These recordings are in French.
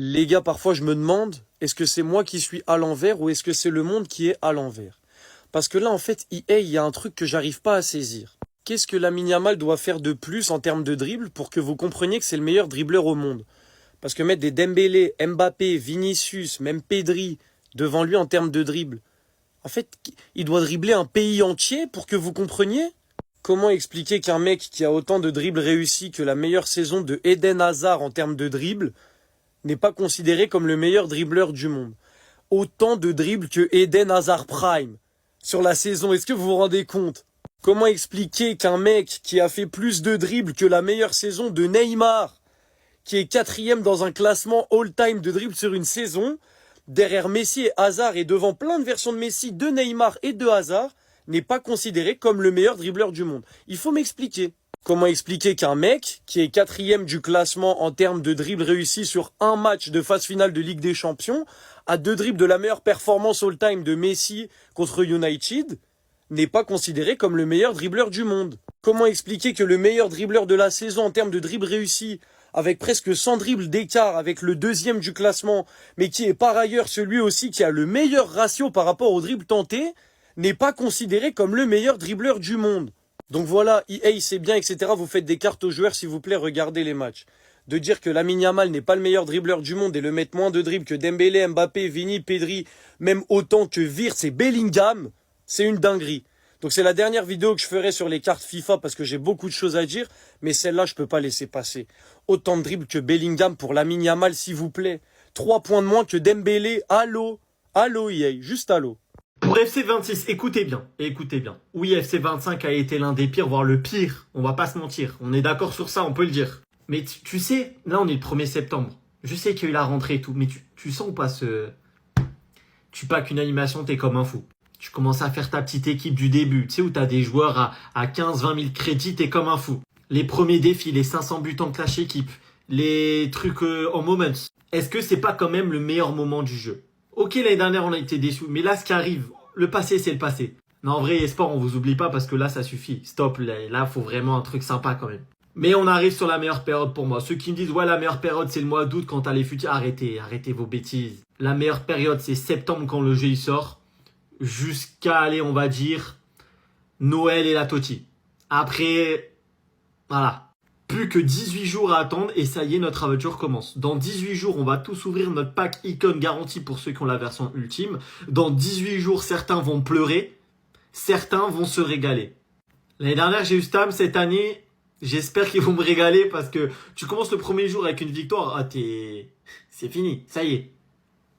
Les gars, parfois je me demande, est-ce que c'est moi qui suis à l'envers ou est-ce que c'est le monde qui est à l'envers? Parce que là, en fait, EA, il y a un truc que j'arrive pas à saisir. Qu'est-ce que Lamine Yamal doit faire de plus en termes de dribble pour que vous compreniez que c'est le meilleur dribbleur au monde? Parce que mettre des Dembélé, Mbappé, Vinicius, même Pedri devant lui en termes de dribble, en fait, il doit dribbler un pays entier pour que vous compreniez? Comment expliquer qu'un mec qui a autant de dribbles réussis que la meilleure saison de Eden Hazard en termes de dribble n'est pas considéré comme le meilleur dribbleur du monde? Autant de dribbles que Eden Hazard Prime sur la saison, est-ce que vous vous rendez compte? Comment expliquer qu'un mec qui a fait plus de dribbles que la meilleure saison de Neymar, qui est quatrième dans un classement all-time de dribbles sur une saison, derrière Messi et Hazard et devant plein de versions de Messi, de Neymar et de Hazard, n'est pas considéré comme le meilleur dribbleur du monde? Il faut m'expliquer. Comment expliquer qu'un mec qui est quatrième du classement en termes de dribbles réussis sur un match de phase finale de Ligue des Champions a deux dribbles de la meilleure performance all-time de Messi contre United n'est pas considéré comme le meilleur dribbleur du monde? Comment expliquer que le meilleur dribbleur de la saison en termes de dribbles réussis, avec presque 100 dribbles d'écart avec le deuxième du classement, mais qui est par ailleurs celui aussi qui a le meilleur ratio par rapport au dribble tenté, n'est pas considéré comme le meilleur dribbleur du monde? Donc voilà, EA c'est bien, etc. Vous faites des cartes aux joueurs, s'il vous plaît, regardez les matchs. De dire que Lamine Yamal n'est pas le meilleur dribbleur du monde et le mettre moins de dribbles que Dembélé, Mbappé, Vini, Pedri, même autant que Wirtz et Bellingham, c'est une dinguerie. Donc c'est la dernière vidéo que je ferai sur les cartes FIFA parce que j'ai beaucoup de choses à dire, mais celle-là je peux pas laisser passer. Autant de dribbles que Bellingham pour Lamine Yamal, s'il vous plaît. 3 points de moins que Dembélé, allô, allô EA, juste allô. Pour FC26, écoutez bien, écoutez bien. Oui, FC25 a été l'un des pires, voire le pire. On va pas se mentir. On est d'accord sur ça, on peut le dire. Mais tu sais, là on est le 1er septembre. Je sais qu'il y a eu la rentrée et tout, mais tu sens ou pas ce... Tu packs une animation, t'es comme un fou. Tu commences à faire ta petite équipe du début. Tu sais, où t'as des joueurs à 15-20 000 crédits, t'es comme un fou. Les premiers défis, les 500 buts en clash équipe, les trucs en moments. Est-ce que c'est pas quand même le meilleur moment du jeu? Ok, l'année dernière, on a été déçus, mais là, ce qui arrive, le passé, c'est le passé. Non, en vrai, eSport, on vous oublie pas parce que là, ça suffit. Stop, là, faut vraiment un truc sympa quand même. Mais on arrive sur la meilleure période pour moi. Ceux qui me disent, ouais, la meilleure période, c'est le mois d'août quand t'as les futurs. Arrêtez vos bêtises. La meilleure période, c'est septembre quand le jeu il sort. Jusqu'à, aller, on va dire, Noël et la Toti. Après, voilà. Plus que 18 jours à attendre et ça y est, notre aventure commence. Dans 18 jours, on va tous ouvrir notre pack Icon garantie pour ceux qui ont la version ultime. Dans 18 jours, certains vont pleurer, certains vont se régaler. L'année dernière, j'ai eu Stam. Cette année, j'espère qu'ils vont me régaler parce que tu commences le premier jour avec une victoire. C'est fini, ça y est.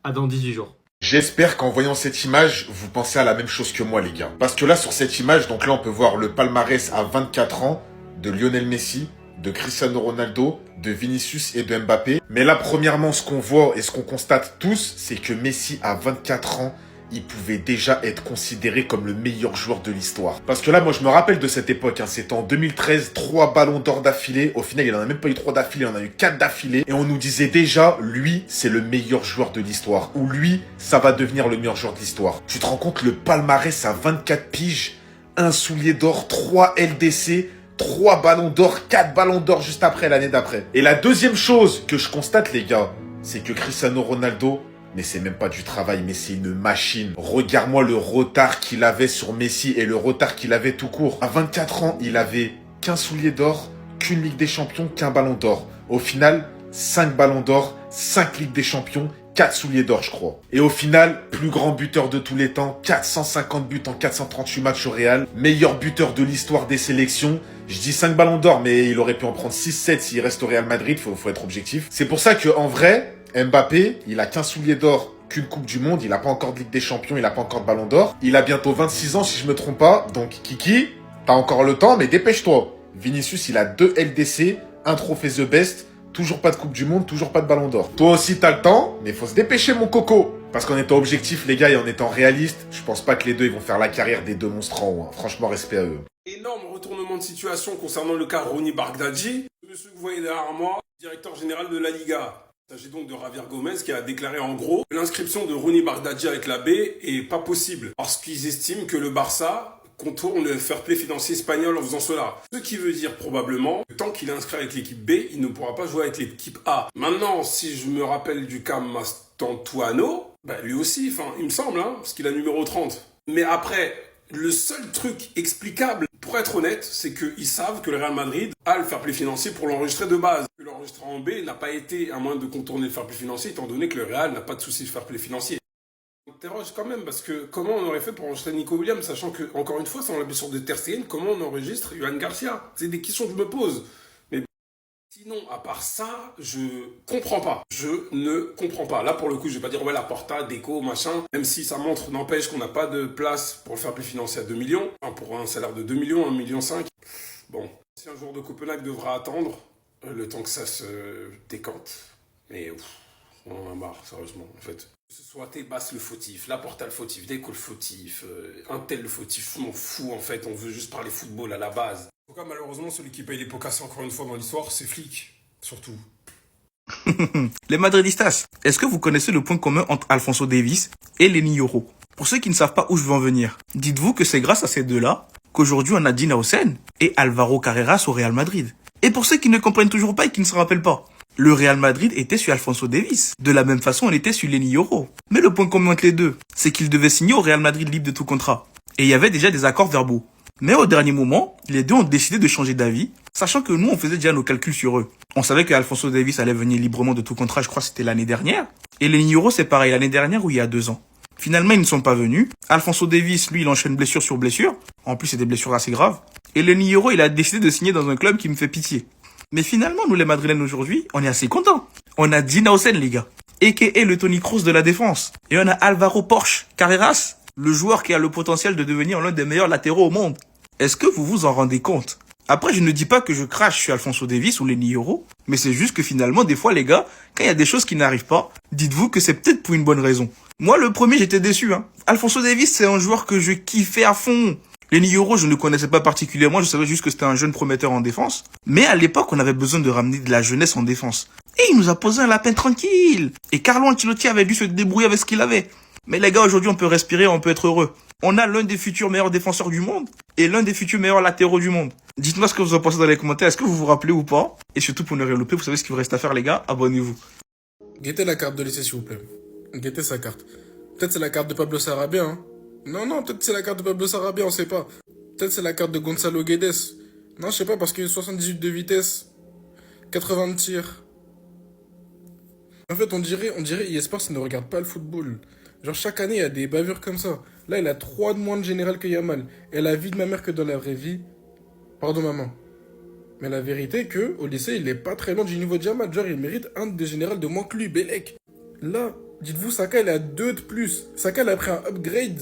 À dans 18 jours. J'espère qu'en voyant cette image, vous pensez à la même chose que moi, les gars. Parce que là, sur cette image, donc là, on peut voir le palmarès à 24 ans de Lionel Messi, de Cristiano Ronaldo, de Vinicius et de Mbappé. Mais là, premièrement, ce qu'on voit et ce qu'on constate tous, c'est que Messi, à 24 ans, il pouvait déjà être considéré comme le meilleur joueur de l'histoire. Parce que là, moi, je me rappelle de cette époque. C'était en 2013, 3 ballons d'or d'affilée. Au final, il en a même pas eu 3 d'affilée, il en a eu 4 d'affilée. Et on nous disait déjà, lui, c'est le meilleur joueur de l'histoire. Ou lui, ça va devenir le meilleur joueur de l'histoire. Tu te rends compte, le palmarès à 24 piges, 1 soulier d'or, 3 LDC... 3 ballons d'or, 4 ballons d'or juste après, l'année d'après. Et la deuxième chose que je constate, les gars, c'est que Cristiano Ronaldo, mais c'est même pas du travail, mais c'est une machine. Regarde-moi le retard qu'il avait sur Messi et le retard qu'il avait tout court. À 24 ans, il avait qu'un soulier d'or, qu'une Ligue des Champions, qu'un ballon d'or. Au final, 5 ballons d'or, 5 Ligues des Champions, 4 souliers d'or, je crois. Et au final, plus grand buteur de tous les temps, 450 buts en 438 matchs au Real, meilleur buteur de l'histoire des sélections. Je dis 5 ballons d'or, mais il aurait pu en prendre 6-7 s'il reste au Real Madrid, faut être objectif. C'est pour ça que en vrai, Mbappé, il a qu'un soulier d'or, qu'une Coupe du Monde, il a pas encore de Ligue des Champions, il a pas encore de ballon d'or. Il a bientôt 26 ans, si je me trompe pas. Donc, Kiki, t'as encore le temps, mais dépêche-toi. Vinicius, il a 2 LDC, un trophée The Best, toujours pas de Coupe du Monde, toujours pas de Ballon d'Or. Toi aussi, t'as le temps, mais faut se dépêcher, mon coco. Parce qu'en étant objectif, les gars, et en étant réaliste, je pense pas que les deux, ils vont faire la carrière des deux monstres en haut. Hein. Franchement, respect à eux. Énorme retournement de situation concernant le cas Ronny Bardghji. Monsieur que vous voyez derrière moi, directeur général de la Liga. Il s'agit donc de Javier Gomez qui a déclaré en gros que l'inscription de Ronny Bardghji avec la B est pas possible. Parce qu'ils estiment que le Barça contourne le fair play financier espagnol en faisant cela. Ce qui veut dire probablement que tant qu'il est inscrit avec l'équipe B, il ne pourra pas jouer avec l'équipe A. Maintenant, si je me rappelle du cas Mastantuano, lui aussi, il me semble, parce qu'il a numéro 30. Mais après, le seul truc explicable, pour être honnête, c'est qu'ils savent que le Real Madrid a le fair play financier pour l'enregistrer de base. Que l'enregistrer en B n'a pas été un moyen de contourner le fair play financier, étant donné que le Real n'a pas de souci de fair play financier. On m'interroge quand même, parce que comment on aurait fait pour enregistrer Nico Williams, sachant que, encore une fois, sans la blessure de Ter Stegen, comment on enregistre Johan Garcia? C'est des questions que je me pose. Mais sinon, à part ça, je comprends pas. Je ne comprends pas. Là, pour le coup, je vais pas dire, ouais, la Porta, Déco, machin. Même si ça montre, n'empêche qu'on n'a pas de place pour le fair play financier à 2 millions. Pour un salaire de 2 millions, 1,5 million. Bon. Si un joueur de Copenhague devra attendre, le temps que ça se décante. Mais, on en a marre, sérieusement, en fait. Que ce soit Tebas le fautif, Laporta le fautif, Deco le fautif, un tel le fautif, je m'en fous, en fait. On veut juste parler football à la base. En tout cas, malheureusement, celui qui paye les pots cassés encore une fois dans l'histoire, c'est Flick, surtout. Les Madridistas, est-ce que vous connaissez le point commun entre Alphonso Davies et Lenny Yoro? Pour ceux qui ne savent pas où je veux en venir, dites-vous que c'est grâce à ces deux-là qu'aujourd'hui on a Dina Hussein et Alvaro Carreras au Real Madrid. Et pour ceux qui ne comprennent toujours pas et qui ne se rappellent pas, le Real Madrid était sur Alphonso Davies. De la même façon, on était sur Lenny Yoro. Mais le point commun entre les deux, c'est qu'ils devaient signer au Real Madrid libre de tout contrat. Et il y avait déjà des accords verbaux. Mais au dernier moment, les deux ont décidé de changer d'avis, sachant que nous, on faisait déjà nos calculs sur eux. On savait que Alphonso Davies allait venir librement de tout contrat, je crois que c'était l'année dernière. Et Lenny Yoro, c'est pareil, l'année dernière ou il y a 2 ans. Finalement, ils ne sont pas venus. Alphonso Davies, lui, il enchaîne blessure sur blessure. En plus, c'est des blessures assez graves. Et Lenny Yoro, il a décidé de signer dans un club qui me fait pitié. Mais finalement, nous les Madrilènes aujourd'hui, on est assez contents. On a Dina Hussein, les gars, a.k.a. le Tony Kroos de la défense. Et on a Alvaro Porsche Carreras, le joueur qui a le potentiel de devenir l'un des meilleurs latéraux au monde. Est-ce que vous vous en rendez compte? Après, je ne dis pas que je crache sur Alphonso Davies ou Lenny Yoro, mais c'est juste que finalement, des fois, les gars, quand il y a des choses qui n'arrivent pas, dites-vous que c'est peut-être pour une bonne raison. Moi, le premier, j'étais déçu, Alphonso Davies, c'est un joueur que je kiffais à fond. Lenny Yoro, je ne le connaissais pas particulièrement, je savais juste que c'était un jeune prometteur en défense. Mais à l'époque, on avait besoin de ramener de la jeunesse en défense. Et il nous a posé un lapin tranquille. Et Carlo Ancelotti avait dû se débrouiller avec ce qu'il avait. Mais les gars, aujourd'hui, on peut respirer, on peut être heureux. On a l'un des futurs meilleurs défenseurs du monde et l'un des futurs meilleurs latéraux du monde. Dites-moi ce que vous en pensez dans les commentaires. Est-ce que vous vous rappelez ou pas? Et surtout, pour ne rien louper, vous savez ce qu'il vous reste à faire, les gars. Abonnez-vous. Guettez la carte de lycée, s'il vous plaît. Guettez sa carte. Peut-être c'est la carte de Pablo Sarabia, Non, peut-être c'est la carte de Pablo Sarabia, on sait pas. Peut-être c'est la carte de Gonzalo Guedes. Non, je sais pas, parce qu'il y a 78 de vitesse, 80 de tir. En fait, on dirait eSports, il ne regarde pas le football. Genre, chaque année, il y a des bavures comme ça. Là, il a 3 de moins de général que Yamal. Et la vie de ma mère que dans la vraie vie. Pardon, maman. Mais la vérité que, au lycée, il est pas très loin du niveau de Yamal. Genre, il mérite un des générales de moins que lui, Belek. Là, dites-vous, Saka, il a 2 de plus. Saka, il a pris un upgrade.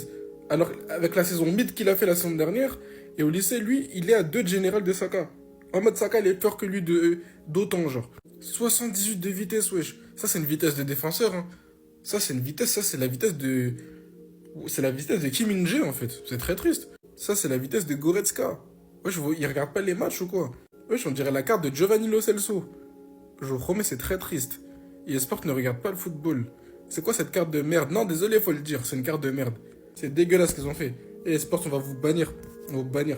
Alors, avec la saison mid qu'il a fait la saison dernière. Et au lycée, lui, il est à 2 de général de Saka. En mode, Saka, il est peur que lui d'autant, genre. 78 de vitesse, wesh. Ça, c'est une vitesse de défenseur, Ça, c'est une vitesse, ça, c'est la vitesse de... C'est la vitesse de Kim Min-jae, en fait. C'est très triste. Ça, c'est la vitesse de Goretzka. Wesh, il regarde pas les matchs ou quoi? Wesh, on dirait la carte de Giovanni Lo Celso. Je vous promets, c'est très triste. eSport ne regarde pas le football. C'est quoi cette carte de merde? Non, désolé, faut le dire, c'est une carte de merde. C'est dégueulasse ce qu'ils ont fait. eSport, on va vous bannir. On va vous bannir.